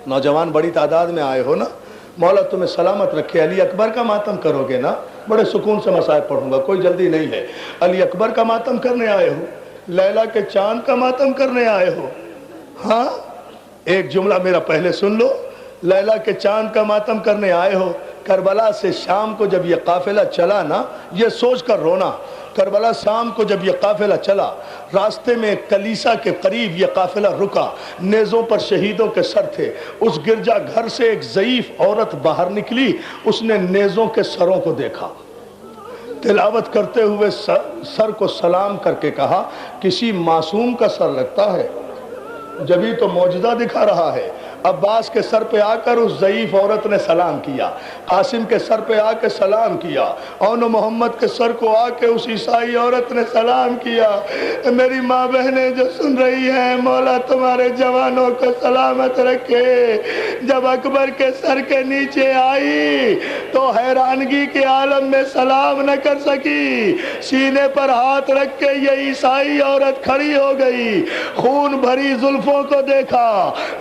نوجوان بڑی تعداد میں آئے ہو نا، مولا تمہیں سلامت رکھے. علی اکبر کا ماتم کرو گے نا؟ بڑے سکون سے مصائب پڑھوں گا، کوئی جلدی نہیں ہے. علی اکبر کا ماتم کرنے آئے ہو؟ لیلا کے چاند کا ماتم کرنے آئے ہو؟ ہاں، ایک جملہ میرا پہلے سن لو. لیلا کے چاند کا ماتم کرنے آئے ہو. کربلا سے شام کو جب یہ قافلہ چلا نا، یہ سوچ کر رونا، کربلا شام کو جب یہ قافلہ چلا، راستے میں ایک کلیسا کے قریب یہ قافلہ رکا. نیزوں پر شہیدوں کے سر تھے. اس گرجا گھر سے ایک ضعیف عورت باہر نکلی. اس نے نیزوں کے سروں کو دیکھا، تلاوت کرتے ہوئے سر کو سلام کر کے کہا، کسی معصوم کا سر لگتا ہے؟ جبھی تو معجزہ دکھا رہا ہے. عباس کے سر پہ آ کر اس ضعیف عورت نے سلام کیا. قاسم کے سر پہ آ کے سلام کیا. اون محمد کے سر کو آ کے اس عیسائی عورت نے سلام کیا. میری ماں بہنیں جو سن رہی ہیں، مولا تمہارے جوانوں کو سلامت رکھے. جب اکبر کے سر کے نیچے آئی تو حیرانگی کے عالم میں سلام نہ کر سکی. سینے پر ہاتھ رکھ کے یہ عیسائی عورت کھڑی ہو گئی. خون بھری زلفوں کو دیکھا،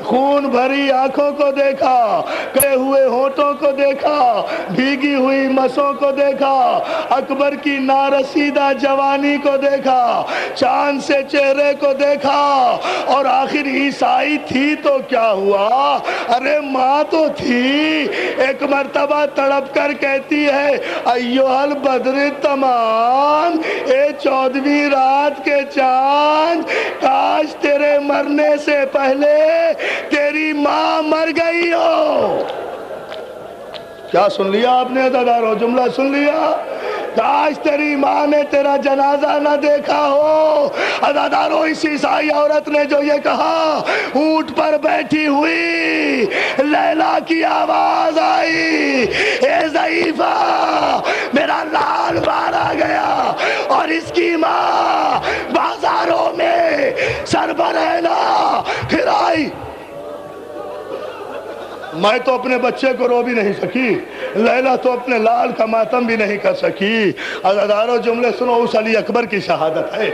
خون بھری آنکھوں کو دیکھا، کڑے ہوئے ہونٹوں کو دیکھا، بھیگی ہوئی مسوں کو دیکھا، اکبر کی نارسیدہ جوانی کو دیکھا، چاند سے چہرے کو دیکھا. اور آخر عیسائی تھی تو کیا ہوا؟ ارے ماں تو تھی. ایک مرتبہ تڑپ کر کہتی ہے، ایھا البدر تمام، اے 14ویں رات کے چاند، کاش تیرے مرنے سے پہلے تیری ماں مر گئی ہو. کیا سن لیا آپ نے عزادارو؟ جملہ سن لیا؟ کاش تیری ماں نے تیرا جنازہ نہ دیکھا ہو. عزادارو، اس عیسائی عورت نے جو یہ کہا، اونٹ پر بیٹھی ہوئی لیلا کی آواز آئی، اے ضعیفہ، میرا لال مارا گیا. اور اس کی ماں بازاروں میں سر برہنہ پھرائی. میں تو اپنے بچے کو رو بھی نہیں سکی، لیلا تو اپنے لال کا ماتم بھی نہیں کر سکی. عزادارو، جملے سنو، اس علی اکبر کی شہادت ہے.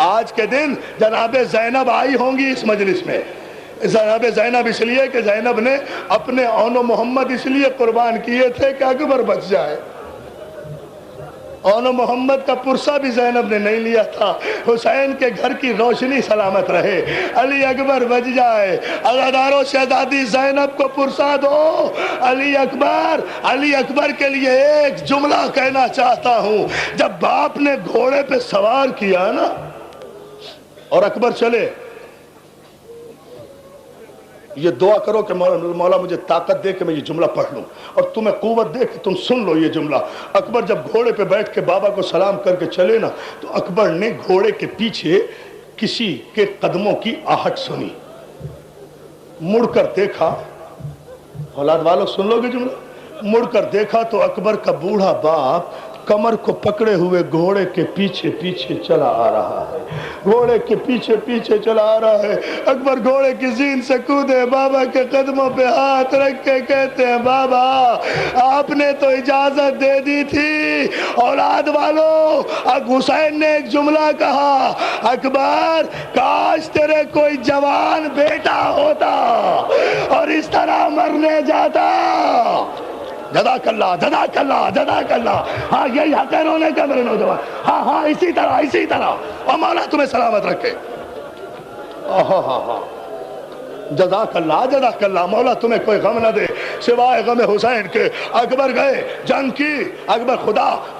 آج کے دن جناب زینب آئی ہوں گی اس مجلس میں. جناب زینب اس لیے کہ زینب نے اپنے اون و محمد اس لیے قربان کیے تھے کہ اکبر بچ جائے. اون و محمد کا پرسہ بھی زینب نے نہیں لیا تھا. حسین کے گھر کی روشنی سلامت رہے، علی اکبر بچ جائے. عزادارو، شہزادی زینب کو پرسہ دو. علی اکبر کے لیے ایک جملہ کہنا چاہتا ہوں. جب باپ نے گھوڑے پہ سوار کیا نا اور اکبر چلے، یہ دعا کرو کہ مولا مجھے طاقت دے کہ میں یہ جملہ پڑھ لوں، اور تمہیں قوت دے کہ تم سن لو یہ جملہ. اکبر جب گھوڑے پہ بیٹھ کے بابا کو سلام کر کے چلے نا، تو اکبر نے گھوڑے کے پیچھے کسی کے قدموں کی آہٹ سنی. مڑ کر دیکھا، اولاد والوں سن لو گے جملہ. مڑ کر دیکھا تو اکبر کا بوڑھا باپ کمر کو پکڑے ہوئے گھوڑے کے پیچھے پیچھے چلا آ رہا ہے. گھوڑے کے پیچھے پیچھے چلا آ رہا ہے. اکبر گھوڑے کی زین سے کودے، بابا کے قدموں پہ ہاتھ رکھ کے کہتے ہیں، بابا آپ نے تو اجازت دے دی تھی. اولاد والو، حسین نے ایک جملہ کہا، اکبر کاش تیرے کوئی جوان بیٹا ہوتا اور اس طرح مرنے جاتا. جزاک اللہ، جزاک اللہ، جزاک اللہ. ہاں، یہی حق ہے رونے کا میرے نوجوان. ہاں، اسی طرح. اور مولا تمہیں سلامت رکھے. جزاک اللہ، جزاک اللہ. مولا تمہیں کوئی غم نہ دے سوائے غم حسین کے. اکبر گئے، جنگ کی. اکبر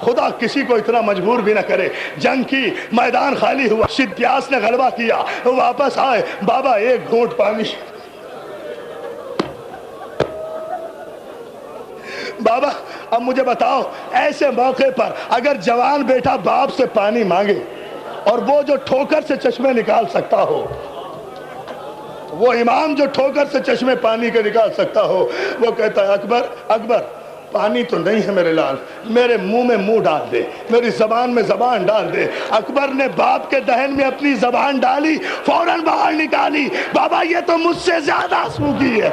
خدا کسی کو اتنا مجبور بھی نہ کرے. جنگ کی، میدان خالی ہوا، شدیاس نے غلبہ کیا، واپس آئے. بابا ایک گھونٹ پانی. بابا اب مجھے بتاؤ، ایسے موقع پر اگر جوان بیٹا باپ سے پانی مانگے، اور وہ جو ٹھوکر سے چشمے نکال سکتا ہو، وہ امام جو ٹھوکر سے چشمے پانی کے نکال سکتا ہو، وہ کہتا ہے، اکبر پانی تو نہیں ہے میرے لال، میرے منہ میں منہ ڈال دے، میری زبان میں زبان ڈال دے. اکبر نے باپ کے دہن میں اپنی زبان ڈالی، فوراً باہر نکالی. بابا یہ تو مجھ سے زیادہ آنسو کی ہے.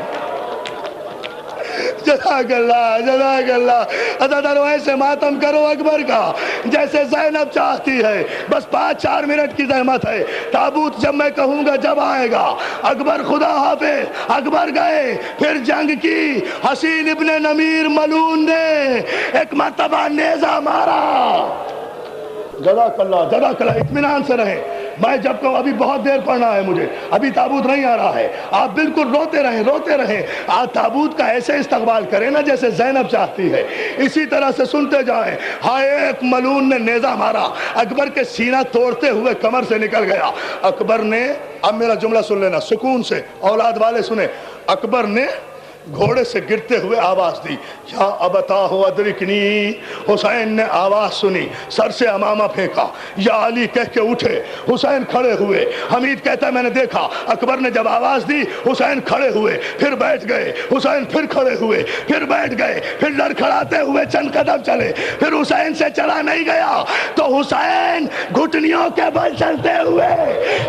جزاک اللہ جزاک اللہ۔ عزادارو ایسے ماتم کرو اکبر کا جیسے زینب چاہتی ہے، بس 5-4 منٹ کی زحمت ہے، تابوت جب میں کہوں گا جب آئے گا۔ اکبر خدا حافظ، اکبر گئے، پھر جنگ کی۔ حسین ابن نمیر ملعون نے ایک مرتبہ نیزہ مارا۔ جزاک اللہ جزاک اللہ، اطمینان سے رہیں، میں جب کہوں ابھی بہت دیر پڑھنا ہے مجھے، ابھی تابوت نہیں آ رہا ہے، آپ بالکل روتے رہیں، آپ تابوت کا ایسے استقبال کریں نا جیسے زینب چاہتی ہے، اسی طرح سے سنتے جائیں۔ ہائے ایک ملعون نے نیزہ مارا، اکبر کے سینہ توڑتے ہوئے کمر سے نکل گیا۔ اکبر نے، اب میرا جملہ سن لینا سکون سے، اولاد والے سنیں، اکبر نے گھوڑے سے گرتے ہوئے آواز دی، یا ابتاہ ادرکنی۔ حسین نے آواز سنی، سر سے امامہ پھینکا، یا علی کہہ کے اٹھے، حسین کھڑے ہوئے۔ حمید کہتا ہے میں نے دیکھا اکبر نے جب آواز دی حسین کھڑے ہوئے، پھر بیٹھ گئے، حسین پھر کھڑے ہوئے، پھر بیٹھ گئے، پھر لڑکھڑاتے ہوئے چند قدم چلے، پھر حسین سے چلا نہیں گیا تو حسین گھٹنیوں کے بل چلتے ہوئے،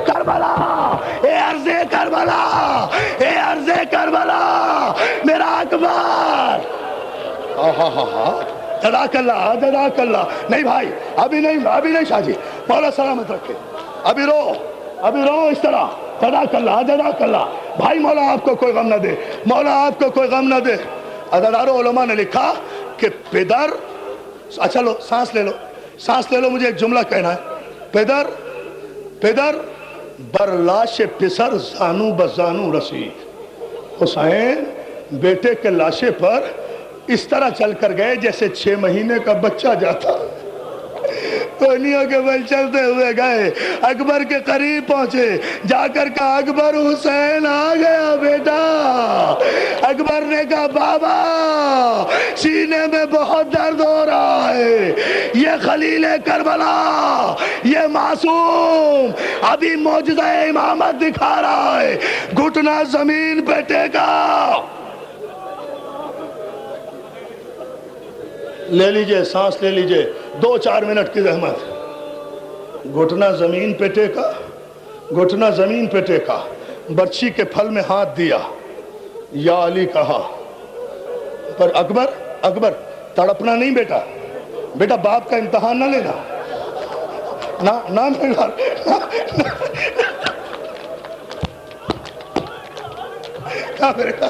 کربلا اے عرض کربلا، اے عرض کربلا میرا اکبر۔ جزاک اللہ جزاک اللہ۔ نہیں بھائی ابھی نہیں شاہ جی، مولا سلامت رکھے، ابھی رو اس طرح۔ جزاک اللہ جزاک اللہ بھائی، مولا آپ کو کوئی غم نہ دے، مولا آپ کو کوئی غم نہ دے۔ عزادارو علماء نے لکھا کہ پدر، اچھا لو سانس لے لو، مجھے ایک جملہ کہنا ہے۔ پدر بر لاش پسر زانو بزانو رسید۔ حسین بیٹے کے لاشے پر اس طرح چل کر گئے جیسے 6 مہینے کا بچہ جاتا، کونیوں کے بل چلتے ہوئے گئے، اکبر کے قریب پہنچے، جا کر کہا اکبر حسین آ گیا بیٹا۔ اکبر نے کہا بابا سینے میں بہت درد ہو رہا ہے، یہ خلیل کربلا، یہ معصوم ابھی معجزہ امامت دکھا رہا ہے، گھٹنا زمین پہ ٹیکا۔ لے لیجئے سانس لے لیجئے، 2-4 منٹ کی زحمت۔ گھٹنا زمین پہ ٹیکا، گھٹنا زمین پہ ٹیکا، برچھی کے پھل میں ہاتھ دیا، یا علی کہا۔ پر اکبر تڑپنا نہیں بیٹا باپ کا امتحان نہ لینا، نہ میرا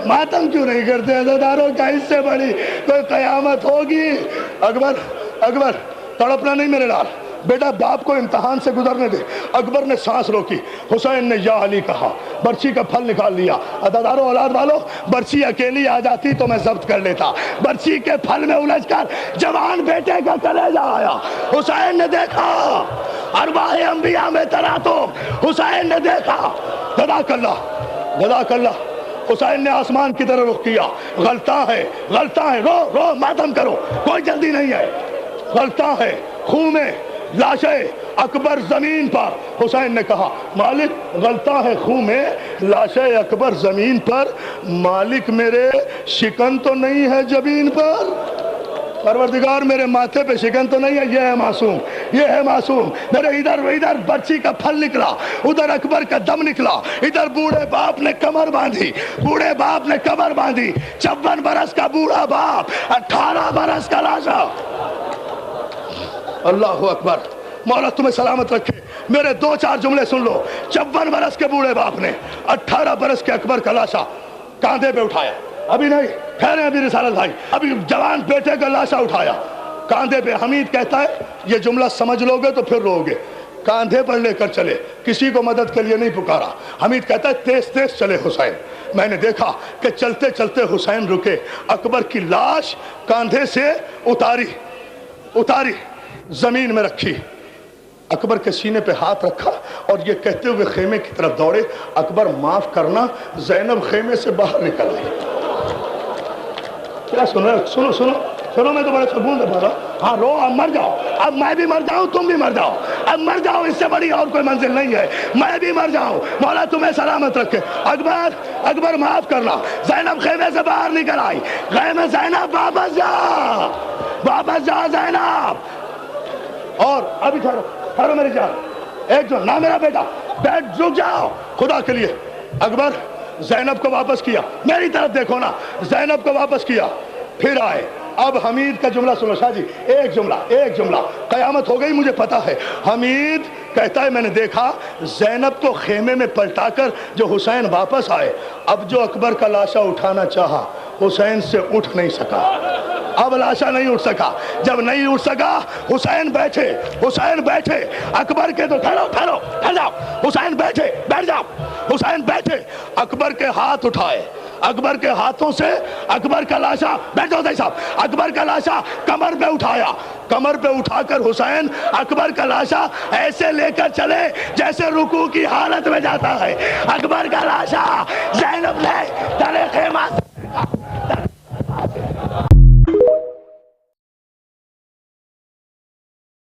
ماتم کیوں نہیں کرتے عزاداروں کا؟ اس سے بڑی کوئی قیامت ہوگی؟ اکبر تڑپنا نہیں میرے لال، بیٹا باپ کو امتحان سے گزرنے دے۔ اکبر نے سانس روکی، حسین نے یا علی کہا، برچھی کا پھل نکال لیا۔ عزاداروں اولاد والو، برچھی اکیلی آ جاتی تو میں ضبط کر لیتا، برچھی کے پھل میں الجھ کر جوان بیٹے کا کلیجہ آیا۔ حسین نے دیکھا، ارواح انبیاء میں تراتم، حسین نے دیکھا۔ جزاک اللہ۔ حسین نے آسمان کی طرف رخ کیا، غلطاں ہے، رو ماتم کرو، کوئی جلدی نہیں ہے، غلطاں ہے، خون میں لاشیں، اکبر زمین پر۔ حسین نے کہا مالک غلطاں ہے خون میں لاشیں، اکبر زمین پر، مالک میرے شکن تو نہیں ہے جبین پر؟ پروردگار میرے ماتھے پہ شکن تو نہیں ہے، یہ ہے معصوم۔ میرے ادھر برچھی کا پھل نکلا، ادھر اکبر کا دم نکلا، ادھر بوڑھے باپ نے کمر باندھی، 54 برس کا بوڑھا باپ، 18 برس کا لاشا۔ اللہ اکبر، مولا تمہیں سلامت رکھے۔ میرے 2-4 جملے سن لو۔ 54 برس کے بوڑھے باپ نے 18 برس کے اکبر کا لاشا کاندھے پہ اٹھایا، ابھی نہیں ٹھہرے، ابھی رسالت بھائی، ابھی جوان بیٹے کا لاشا اٹھایا کاندھے پہ۔ حمید کہتا ہے یہ جملہ سمجھ لو گے تو پھر رو گے، کاندھے پر لے کر چلے، کسی کو مدد کے لیے نہیں پکارا۔ حمید کہتا ہے تیز چلے حسین، میں نے دیکھا کہ چلتے چلتے حسین رکے، اکبر کی لاش کاندھے سے اتاری زمین میں رکھی، اکبر کے سینے پہ ہاتھ رکھا اور یہ کہتے ہوئے خیمے کی طرف دوڑے، اکبر معاف کرنا، زینب خیمے سے باہر نکل گئی۔ کیا سنو میں تو بڑے سکون سے پڑھ رہا ہوں۔ ہاں رو، اب مر جاؤ، اب میں بھی مر جاؤں، تم بھی مر جاؤ، اب مر جاؤ، اس سے بڑی اور کوئی منزل نہیں ہے، میں بھی مر جاؤں، مولا تمہیں سلامت رکھے۔ اکبر معاف کرنا۔ زینب خیمے سے باہر نکل آئی، خیمے زینب واپس جا زینب۔ اور ابھی ٹھہرو میری جان، ایک جو نہ میرا بیٹا، بیٹھ رک جاؤ خدا کے لیے۔ زینب کو واپس کیا، میری طرف دیکھو نا، زینب کو واپس کیا، پھر آئے۔ اب حمید کا جملہ سنو شاہ جی، ایک جملہ، قیامت ہو گئی مجھے پتا ہے۔ حمید کہتا ہے میں نے دیکھا زینب کو خیمے میں پلٹا کر جو حسین واپس آئے، اب جو اکبر کا لاشا اٹھانا چاہا حسین سے اٹھ نہیں سکا، اب لاشا نہیں اٹھ سکا۔ جب نہیں اٹھ سکا حسین بیٹھے، اکبر کے تو ٹھہرو حسین بیٹھ جاؤ، حسین بیٹھے، اکبر کے ہاتھ اٹھائے، اکبر کے ہاتھوں سے اکبر کا لاشا، بیٹھ جاؤ صاحب، اکبر کا لاشا کمر پہ اٹھایا، کمر پہ اٹھا کر حسین اکبر کا لاشا ایسے لے کر چلے جیسے رکوع کی حالت میں جاتا ہے۔ اکبر کا لاشا زینب نے تلے خیمہ